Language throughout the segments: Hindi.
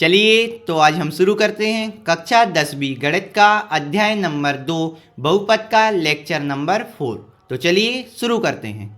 चलिए तो आज हम शुरू करते हैं कक्षा 10वीं गणित का अध्याय नंबर 2 बहुपद का लेक्चर नंबर 4। तो चलिए शुरू करते हैं।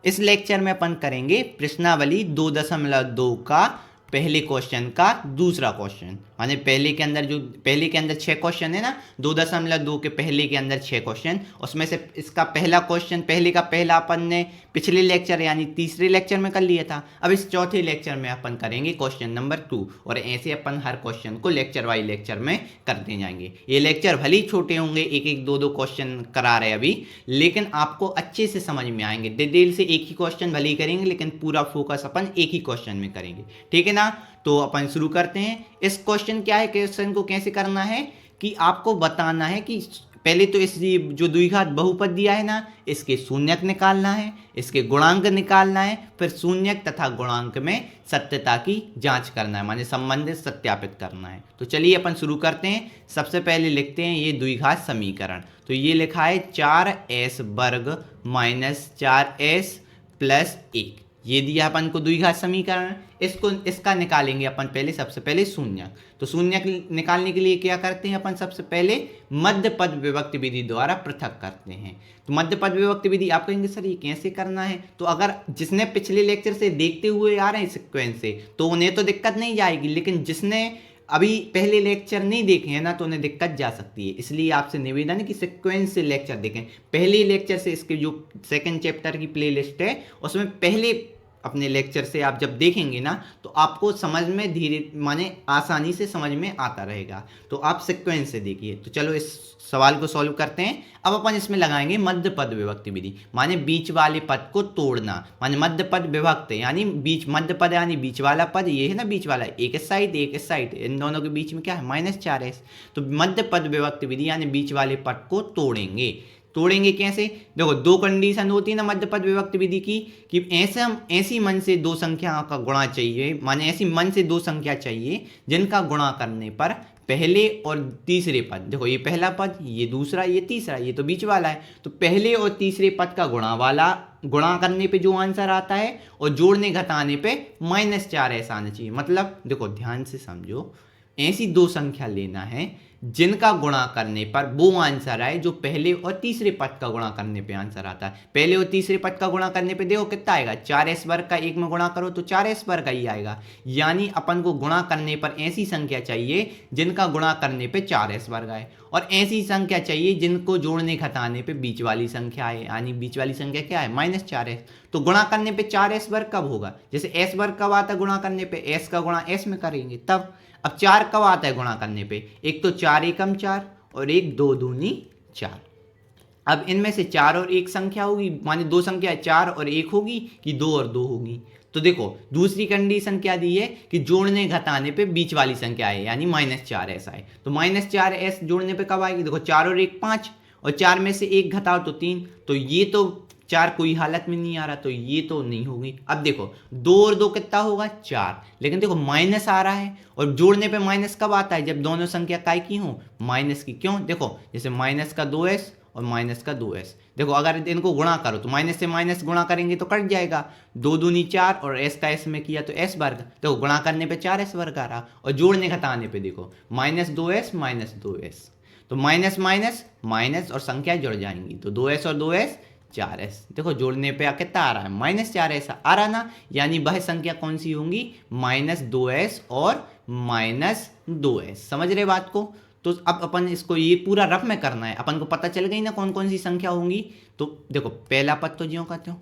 इस लेक्चर में अपन करेंगे प्रश्नावली 2.2 का पहले क्वेश्चन का दूसरा क्वेश्चन, माने पहले के अंदर 6 क्वेश्चन है ना, 2.2 के पहले के अंदर 6 क्वेश्चन, उसमें से इसका पहला क्वेश्चन पहला अपन ने पिछले लेक्चर यानी तीसरे लेक्चर में कर लिया था। अब इस चौथे लेक्चर में अपन करेंगे क्वेश्चन नंबर 2 और ऐसे अपन हर क्वेश्चन को लेक्चर वाइज लेक्चर में करते जाएंगे। ये लेक्चर भले ही छोटे होंगे, एक एक दो क्वेश्चन करा रहे अभी, लेकिन आपको अच्छे से समझ में आएंगे। डिटेल से एक ही क्वेश्चन भले ही करेंगे लेकिन पूरा फोकस अपन एक ही क्वेश्चन में करेंगे, ठीक है ना। तो अपन शुरू करते हैं। इस क्वेश्चन क्या है, क्वेश्चन को कैसे करना है कि आपको बताना है कि पहले तो इस जो द्विघात बहुपद दिया है ना, इसके शून्यक निकालना है, इसके गुणांक निकालना है, फिर शून्यक तथा गुणांक में सत्यता की जांच करना है, माने संबंध सत्यापित करना है। तो चलिए अपन शुरू करते हैं। सबसे पहले लिखते हैं ये द्विघात समीकरण। तो ये लिखा है 4s वर्ग माइनस 4s प्लस 1, ये दिया अपन को द्विघात समीकरण। इसका निकालेंगे अपन सबसे पहले शून्यक। तो शून्यक निकालने के लिए क्या करते हैं अपन, सबसे पहले मध्य पद विभक्ति विधि द्वारा पृथक करते हैं। तो मध्य पद विभक्ति विधि आप कहेंगे सर ये कैसे करना है, तो अगर जिसने पिछले लेक्चर से देखते हुए आ रहे हैं सीक्वेंस से तो उन्हें तो दिक्कत नहीं जाएगी, लेकिन जिसने अभी पहले लेक्चर नहीं देखे हैं ना तो उन्हें दिक्कत जा सकती है। इसलिए आपसे निवेदन है कि सीक्वेंस से लेक्चर देखें। पहले लेक्चर से इसके जो सेकंड चैप्टर की प्लेलिस्ट है उसमें पहले अपने लेक्चर से आप जब देखेंगे ना तो आपको समझ में धीरे माने आसानी से समझ में आता रहेगा। तो आप सीक्वेंस से देखिए। तो चलो इस सवाल को सॉल्व करते हैं। अब अपन इसमें लगाएंगे मध्य पद विभक्ति विधि, माने बीच वाले पद को तोड़ना, माने मध्य पद विभक्त यानी बीच, मध्य पद यानी बीच वाला पद, ये है ना बीच वाला, एक इस साइड एक इस साइड, इन दोनों के बीच में क्या है -4s। तो मध्य पद विभक्ति विधि यानी बीच वाले पद को तोड़ेंगे कैसे, देखो दो कंडीशन होती है ना मध्य पद विभक्ति विधि की कि ऐसी मन से दो संख्या का गुणा चाहिए, माने ऐसी मन से दो संख्या चाहिए जिनका गुणा करने पर पहले और तीसरे पद, देखो ये पहला पद, ये दूसरा, ये तीसरा, ये तो बीच वाला है, तो पहले और तीसरे पद का गुणा करने पे जो आंसर आता है और जोड़ने घटाने पे -4s आना चाहिए। मतलब देखो ध्यान से समझो, ऐसी दो संख्या लेना है जिनका गुणा करने पर वो आंसर आए जो पहले और तीसरे पद का गुणा करने पे आंसर आता है। पहले और तीसरे पद का गुणा करने पे देखो कितना आएगा, 4s वर्ग का 1 में गुणा करो तो 4s वर्ग का ही आएगा। यानी अपन को गुणा करने पर ऐसी संख्या चाहिए जिनका गुणा करने पे 4s वर्ग आए, और ऐसी संख्या चाहिए जिनको जोड़ने घटाने पे बीच वाली संख्या आए, यानी बीच वाली संख्या क्या है -4s। तो गुणा करने पे 4s वर्ग कब होगा, जैसे s वर्ग कब आता है गुणा करने पे, s का गुणा s में करेंगे तब। अब 4 कब आता है गुणा करने पे, एक तो 4 एकम 4 और एक 2 दूनी 4। अब इनमें से 4 और 1 संख्या होगी, माने दो संख्या 4 और 1 होगी कि 2 और 2 होगी। तो देखो दूसरी कंडीशन क्या दी है कि जोड़ने घटाने पे बीच वाली संख्या आए, यानी -4s आए। तो -4s जोड़ने पे कब आएगी, देखो 4 और 1 5, और 4 में से 1 घटाओ तो 3, तो ये तो 4 कोई हालत में नहीं आ रहा, तो ये तो नहीं होगी। अब देखो 2 और 2 कितना होगा 4, लेकिन देखो माइनस आ रहा है, और जोड़ने पे माइनस कब आता है, जब दोनों संख्या काय की हो, माइनस की। क्यों, देखो जैसे माइनस का 2s और माइनस का 2s, देखो अगर इनको गुणा करो तो माइनस से माइनस गुणा करेंगे तो कट जाएगा, 2 दूनी 4 और s का s में किया तो s वर्ग, देखो गुणा करने पे 4s वर्ग आ रहा, और जोड़ने घटाने पे देखो -2s -2s, तो माइनस माइनस माइनस और संख्या जुड़ जाएंगी, तो 2s और 2s 4s, देखो जोड़ने पे कितना आ रहा है -4s आ रहा ना, यानी वह संख्या कौन सी होंगी, -2s और -2s। समझ रहे बात को। तो अब अपन इसको ये पूरा रफ में करना है, अपन को पता चल गई ना कौन कौन सी संख्या होंगी। तो देखो पहला पद तो ज्यों कहते हो,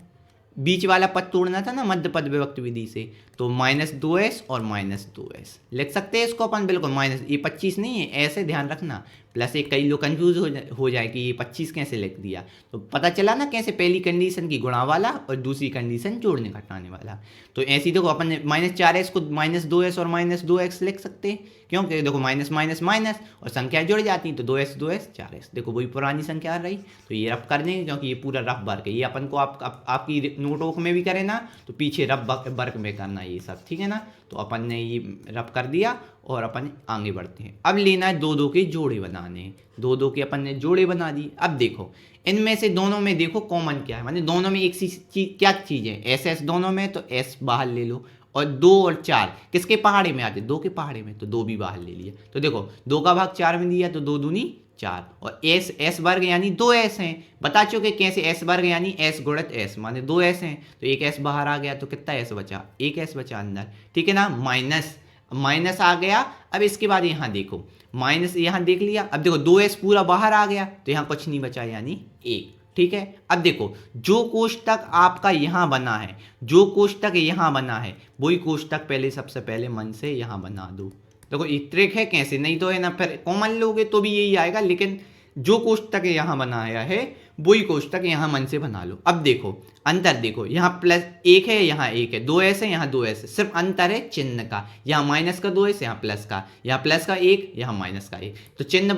बीच वाला पद तोड़ना था ना मध्य पद विभक्ति विधि से, तो -2s और -2s लिख सकते हैं इसको अपन, बिल्कुल माइनस, ये 25 नहीं है ऐसे ध्यान रखना, प्लस एक, कई लोग कंफ्यूज हो जाए कि ये 25 कैसे लिख दिया। तो पता चला ना कैसे, पहली कंडीशन की गुणा वाला और दूसरी कंडीशन जोड़ने घटाने वाला। तो ऐसी देखो अपन -4s को -2s और -2x लिख सकते हैं, क्योंकि देखो माइनस माइनस माइनस और संख्या जुड़ जाती हैं, तो 2s 2s 4s, देखो वही पुरानी संख्या आ रही। तो ये रफ कर देंगे क्योंकि ये पूरा रफ वर्क है, ये अपन को आपकी नोटबुक में भी करे ना तो पीछे रफ वर्क में करना ये सब, ठीक है ना। तो अपन ने ये रफ कर दिया और अपन आगे बढ़ते हैं। अब लेना है 2 2 के जोड़े बनाने हैं, 2 2 के अपन ने जोड़े बना दिए। अब देखो इनमें से दोनों में देखो कॉमन क्या है, माने दोनों में एक चीज क्या चीज़ है, एस दोनों में, तो एस बाहर ले लो और 2 और 4 किसके पहाड़े में आते, 2 के पहाड़े में, तो 2 भी बाहर ले लिया। तो देखो 2 का भाग 4 में दिया तो 2 दूनी 4, और एस वर्ग यानी 2 एस हैं। बता चुके कैसे, एस वर्ग यानी एस गुणित एस माने 2 एस हैं, तो एक एस बाहर आ गया, तो कितना एस बचा, एक एस बचा अंदर, ठीक है ना। माइनस माइनस आ गया। अब इसके बाद यहाँ देखो, माइनस यहाँ देख लिया, अब देखो 2s पूरा बाहर आ गया, तो यहाँ कुछ नहीं बचा यानी 1, ठीक है। अब देखो जो कोष्टक आपका यहाँ बना है, जो कोष्टक यहाँ बना है, वही कोष्टक पहले सबसे पहले मन से यहाँ बना दो। देखो ये ट्रिक है, कैसे, नहीं तो है ना फिर कॉमन लोगे तो भी यही आएगा, लेकिन जो कोष्टक यहाँ बनाया है वही कोष्टक यहाँ मन से बना लो। अब देखो अंतर देखो, यहाँ प्लस 1 है, यहाँ 1 है, 2s है, यहाँ 2s है, सिर्फ अंतर है चिन्ह का, यहाँ माइनस का 2s, यहाँ प्लस का, यहाँ प्लस का 1, यहाँ माइनस का 1, तो चिन्ह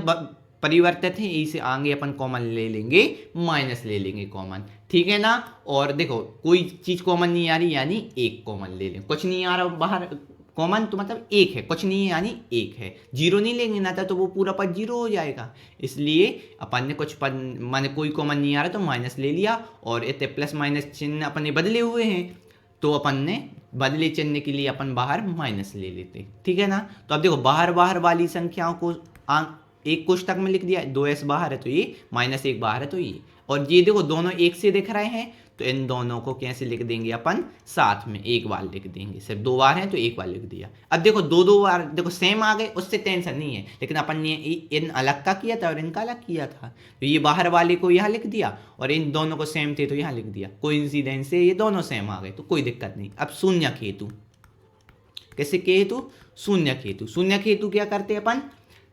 परिवर्तित है, इसे आगे अपन कॉमन ले लेंगे, माइनस ले लेंगे कॉमन, ठीक है ना। और देखो कोई चीज कॉमन नहीं आ रही यानी 1 कॉमन ले लें, कुछ नहीं आ रहा बाहर कॉमन तो मतलब 1 है, कुछ नहीं है यानी 1 है, 0 नहीं लेंगे ना तो वो पूरा पद 0 हो जाएगा, इसलिए अपन ने कुछ पद माने कोई कॉमन नहीं आ रहा तो माइनस ले लिया, और इतने प्लस माइनस चिन्ह अपन ने बदले हुए हैं, तो अपन ने बदले चिन्ह के लिए अपन बाहर माइनस ले लेते, ठीक है ना। तो अब देखो बाहर वाली संख्याओं को एक कोष्टक में लिख दिया, 2s बाहर है तो ये, -1 बाहर है तो ये, और ये देखो दोनों एक से दिख रहे हैं, तो इन दोनों को कैसे लिख देंगे अपन, साथ में एक बार लिख देंगे, सिर्फ 2 बार है तो एक बार लिख दिया। अब देखो 2 बार देखो सेम आ गए, उससे टेंशन नहीं है, लेकिन अपन ने इन अलग का किया था और इनका अलग किया था, तो ये बाहर वाले को यहाँ लिख दिया और इन दोनों को सेम थे तो यहाँ लिख दिया, कोइंसिडेंस से ये दोनों सेम आ गए तो कोई दिक्कत नहीं। अब शून्य हेतु, कैसे के हेतु, शून्य हेतु, शून्य हेतु क्या करते हैं अपन,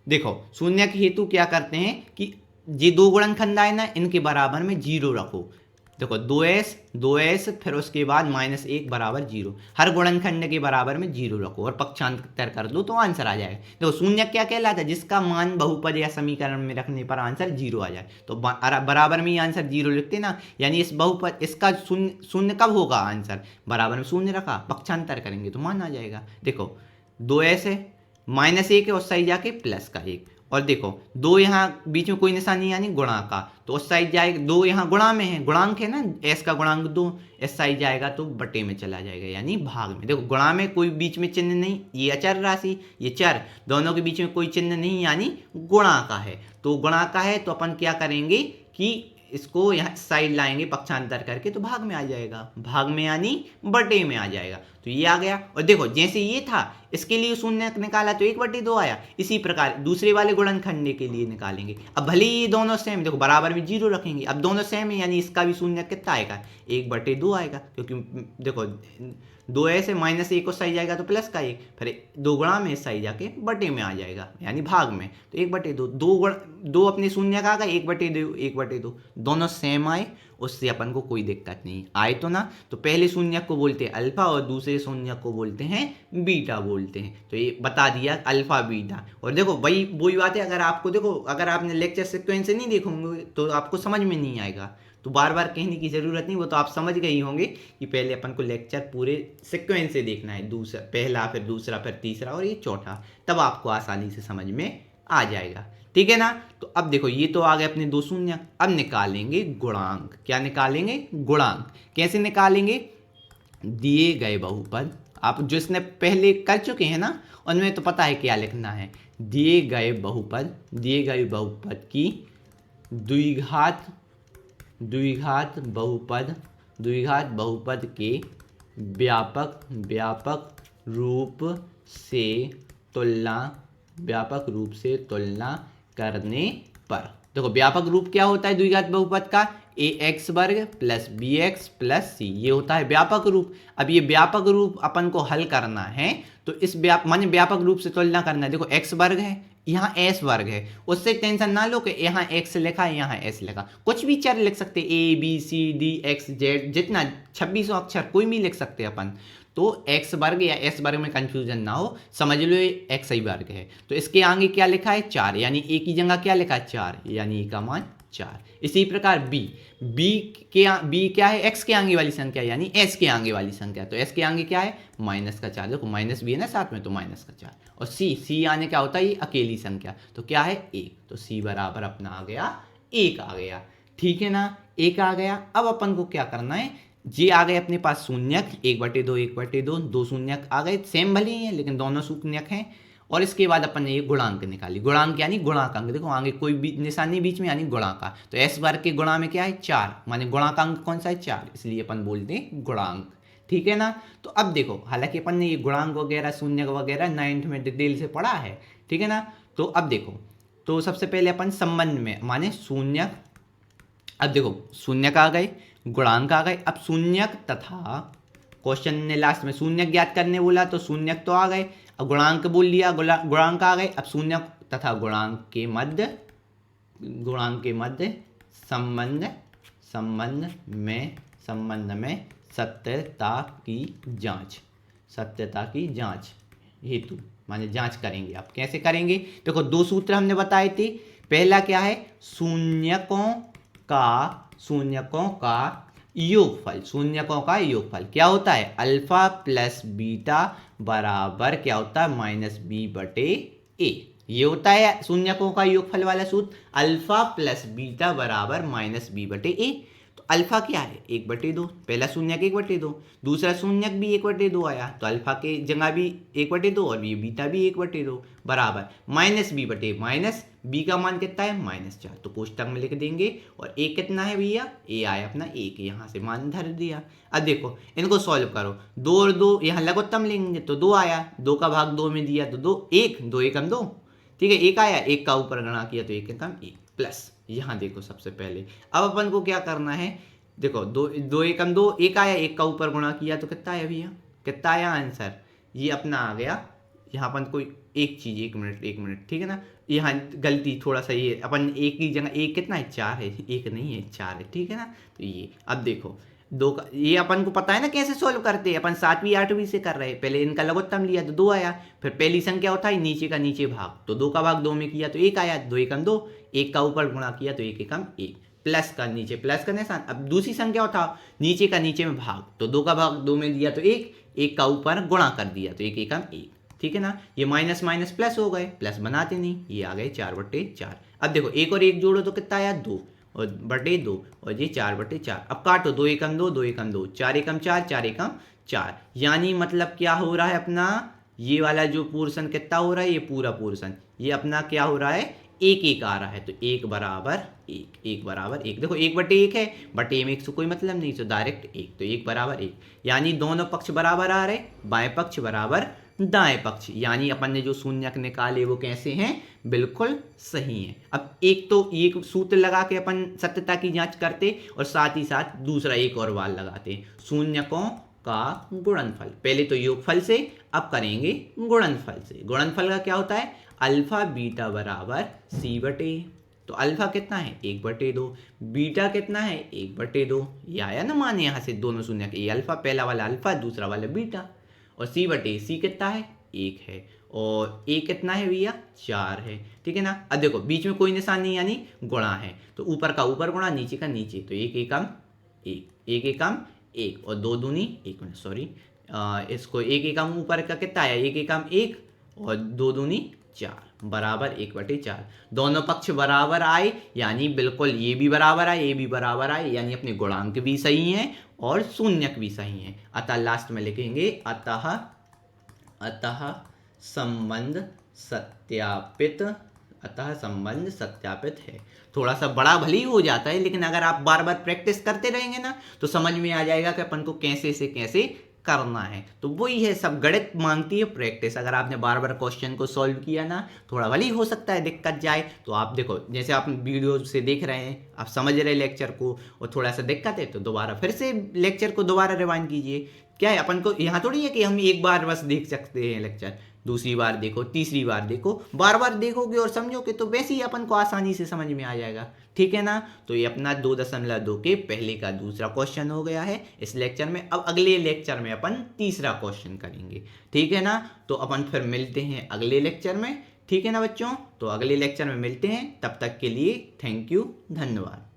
देखो शून्य हेतु क्या करते हैं कि ये 2 गुणनखंड आए ना, इनके बराबर में 0 रखो, देखो 2s फिर उसके बाद -1 बराबर 0, हर गुणनखंड के बराबर में 0 रखो और पक्षांतर कर दो तो आंसर आ जाएगा। देखो शून्य क्या कहलाता है, जिसका मान बहुपद या समीकरण में रखने पर आंसर 0 आ जाए, तो बराबर में ही आंसर 0 लिखते ना, यानी इस बहुपद इसका शून्य कब होगा, आंसर बराबर में शून्य रखा, पक्षांतर करेंगे तो मान आ जाएगा। देखो 2s है, -1 है, उस साइड जाके प्लस का 1, और देखो 2 यहाँ बीच में कोई निशानी यानी गुणा का, तो उस साइड जाएगा, 2 यहाँ गुणा में है, गुणांक है ना, s का गुणांक 2, इस साइड जाएगा तो बटे में चला जाएगा यानी भाग में। देखो गुणा में कोई बीच में चिन्ह नहीं, ये अचर राशि ये चर, दोनों के बीच में कोई चिन्ह नहीं यानी गुणा का है, तो गुणा का है तो अपन क्या करेंगे कि इसको यहाँ साइड लाएंगे पक्षांतर करके तो भाग में आ जाएगा, भाग में यानी बटे में आ जाएगा, तो ये आ गया। और देखो जैसे ये था इसके लिए शून्य निकाला तो 1/2 आया, इसी प्रकार दूसरे वाले गुणनखंड के लिए निकालेंगे। अब भले ही दोनों सेम, देखो बराबर में 0 रखेंगे, अब दोनों सेम है यानी इसका भी शून्य कितना आएगा, 1/2 आएगा, क्योंकि देखो 2s से -1 उस साइड जाएगा तो प्लस का 1, फिर 2 गुणा में इस साइड जाके बटे में आ जाएगा यानी भाग में, तो 1/2, 2 अपने शून्य का आ गया, 1/2 1/2, दोनों सेम आए, उससे अपन को कोई दिक्कत नहीं आए तो ना। तो पहले शून्य को बोलते हैं अल्फा और दूसरे शून्य को बोलते हैं बीटा बोलते हैं, तो ये बता दिया अल्फा बीटा। और देखो वही बात है, अगर आपको देखो अगर आपने लेक्चर सीक्वेंस से नहीं देखोगे तो आपको समझ में नहीं आएगा, तो बार बार कहने की ज़रूरत नहीं, वो तो आप समझ गए होंगे कि पहले अपन को लेक्चर पूरे सीक्वेंस से देखना है, दूसरा पहला फिर दूसरा फिर तीसरा और ये चौथा, तब आपको आसानी से समझ में आ जाएगा, ठीक है ना। तो अब देखो ये तो आ गए अपने 2 शून्य, अब निकालेंगे गुणांक, क्या निकालेंगे, गुणांक। कैसे निकालेंगे, दिए गए बहुपद, आप जिसने पहले कर चुके हैं ना उनमें तो पता है क्या लिखना है, दिए गए बहुपद की द्विघात बहुपद के व्यापक रूप से तुलना करने पर। देखो व्यापक रूप क्या होता है द्विघात बहुपद का, ax वर्ग प्लस bx प्लस c, ये होता है व्यापक रूप। अब ये व्यापक रूप अपन को हल करना है तो इस माने व्यापक रूप से तुलना करना है। देखो x वर्ग है, यहाँ s वर्ग है, उससे टेंशन ना लो कि यहाँ x लिखा है यहाँ s लिखा, कुछ भी चर लिख सकते, a b c d x z, जितना 26 अक्षर कोई भी लिख सकते अपन। तो x वर्ग या s वर्ग में कंफ्यूजन ना हो, समझ लो ये x ही वर्ग है, तो इसके आगे क्या लिखा है 4, यानी a की जगह क्या लिखा है 4, यानी a का मान 4। इसी प्रकार b क्या है, x के आगे वाली संख्या यानी s के आगे वाली संख्या, तो s के आगे क्या है -4, देखो माइनस भी है ना साथ में तो -4। और c आने क्या होता है, ये अकेली संख्या, तो क्या है 1, तो c बराबर अपना आ गया 1 आ गया, ठीक है ना, 1 आ गया। अब अपन को क्या करना है, ये आ गए अपने पास शून्यक 1/2 1/2 दो शून्यक आ गए, सेम भले ही हैं लेकिन दोनों शून्यक हैं। और इसके बाद अपन ने ये गुणांक निकाली, गुणांक यानी गुणांक, देखो आगे कोई भी निशानी बीच में यानी गुणांक। तो एस वर्ग के गुणा में क्या है 4, माने गुणांक कौन सा है 4, इसलिए अपन बोलते हैं गुणांक। ठीक है ना। तो अब देखो, हालांकि अपन ने ये गुणांक वगैरह शून्यक वगैरह 9th में डिटेल से पढ़ा है, ठीक है ना। तो अब देखो, तो सबसे पहले अपन संबंध में माने शून्यक, अब देखो शून्यक आ गए, गुणांक आ गए। अब शून्यक तथा, क्वेश्चन ने लास्ट में शून्यक ज्ञात करने बोला तो शून्यक तो आ गए, अब गुणांक बोल लिया, गुणांक आ गए। अब शून्यक तथा गुणांक के मध्य संबंध में सत्यता की जांच हेतु, माने जांच करेंगे। आप कैसे करेंगे, देखो दो सूत्र हमने बताए थे। पहला क्या है, शून्यकों का योगफल क्या होता है, अल्फा प्लस बीटा बराबर क्या होता है -b/a। ये होता है शून्यकों का योगफल वाला सूत्र, अल्फा प्लस बीटा बराबर -b/a। तो अल्फा क्या है 1/2, पहला शून्यक 1/2, दूसरा शून्यक भी 1/2 आया, तो अल्फा के जगह भी 1/2 और ये बीटा भी 1/2 बराबर -b/a, माइनस b का मान कितना है -4, तो कोष्टक में लिख देंगे। और a कितना है भैया, a आया अपना 1, यहाँ से मान धर दिया। अब देखो इनको सॉल्व करो, 2 और 2 यहाँ लघुत्तम लेंगे तो 2 आया, 2 का भाग 2 में दिया तो 2 2 एकम 2, ठीक है 1 आया, 1 का ऊपर गणा किया तो 1 एकम 1 प्लस। यहाँ देखो सबसे पहले अब अपन को क्या करना है, देखो 2 एकम 2, 1 आया, 1 का ऊपर गुणा किया तो कितना आया भैया, कितना आया आंसर, ये अपना आ गया। यहाँ अपन कोई एक चीज़, एक मिनट, ठीक है ना, यहाँ गलती थोड़ा सा, ये अपन एक की जगह एक कितना है 4 है, 1 नहीं है 4 है, ठीक है ना। तो ये अब देखो 2 का, ये अपन को पता है ना कैसे सोल्व करते हैं, अपन 7वीं 8वीं से कर रहे हैं। पहले इनका लघुत्तम लिया तो 2 आया, फिर पहली संख्या होता है नीचे का नीचे भाग, तो 2 का भाग 2 में किया तो 1 आया, 2 एकम 2, 1 का ऊपर गुणा किया तो 1 एकम 1, प्लस का नीचे प्लस का निशान। अब दूसरी संख्या होता नीचे का नीचे में भाग, तो 2 का भाग 2 में दिया तो 1, 1 का ऊपर गुणा कर दिया तो 1 एकम 1, ठीक है ना। ये माइनस माइनस प्लस हो गए, प्लस बनाते नहीं, ये आ गए 4/4। अब देखो 1 और 1 जोड़ो तो कितना आया 2 और बटे 2 और ये 4/4। अब काटो 2 एकम 2, 2 एकम 2, 4 एकम 4, 4 एकम 4, यानी मतलब क्या हो रहा है अपना, ये वाला जो पोर्शन कितना हो रहा है, ये पूरा पोर्शन ये अपना क्या हो रहा है 1 आ रहा है। तो 1 बराबर 1 देखो 1/1 है, बटे में 1 से कोई मतलब नहीं, तो डायरेक्ट 1, तो 1 बराबर 1, यानी दोनों पक्ष बराबर आ रहे, बाएं पक्ष बराबर दाएं पक्ष, यानी अपन ने जो शून्यक निकाले वो कैसे हैं, बिल्कुल सही हैं। अब एक तो एक सूत्र लगा के अपन सत्यता की जांच करते और साथ ही साथ दूसरा एक और वाल लगाते, शून्यकों का गुणनफल। पहले तो योगफल से, अब करेंगे गुणनफल से। गुणनफल का क्या होता है, अल्फा बीटा बराबर c/a। तो अल्फा कितना है 1/2, बीटा कितना है 1/2, ये आया ना माने यहाँ से दोनों शून्यक, ये अल्फा पहला वाला अल्फा दूसरा वाला बीटा, और c/a, c कितना है 1 है, और a कितना है भैया 4 है, ठीक है ना। अब देखो बीच में कोई निशान नहीं यानी गुणा है, तो ऊपर का ऊपर गुणा नीचे का नीचे, तो 1 एकम 1 और 2 दूनी 1 मिनट सॉरी, इसको 1 एकम ऊपर का कितना आया 1 एकम 1 और 2 दूनी 4 बराबर 1/4। दोनों पक्ष बराबर आए, यानी बिल्कुल ये भी बराबर आए, ये भी बराबर आए, यानी अपने गुणांक भी सही हैं और शून्यक भी सही हैं। अतः लास्ट में लिखेंगे अतः संबंध सत्यापित है। थोड़ा सा बड़ा भले ही हो जाता है, लेकिन अगर आप बार बार प्रैक्टिस करते रहेंगे ना तो समझ में आ जाएगा कि अपन को कैसे से कैसे करना है। तो वही है, सब गणित मांगती है प्रैक्टिस। अगर आपने बार बार क्वेश्चन को सॉल्व किया ना, थोड़ा भले ही हो सकता है दिक्कत जाए, तो आप देखो जैसे आप वीडियो से देख रहे हैं, आप समझ रहे लेक्चर को और थोड़ा सा दिक्कत है तो दोबारा फिर से लेक्चर को दोबारा रिवाइंड कीजिए। क्या है, अपन को यहाँ थोड़ी है कि हम एक बार बस देख सकते हैं लेक्चर, दूसरी बार देखो, तीसरी बार देखो, बार बार देखोगे और समझोगे तो वैसे ही अपन को आसानी से समझ में आ जाएगा, ठीक है ना। तो ये अपना 2.2 के पहले का दूसरा क्वेश्चन हो गया है इस लेक्चर में। अब अगले लेक्चर में अपन तीसरा क्वेश्चन करेंगे, ठीक है ना। तो अपन फिर मिलते हैं अगले लेक्चर में, ठीक है ना बच्चों। तो अगले लेक्चर में मिलते हैं, तब तक के लिए थैंक यू, धन्यवाद।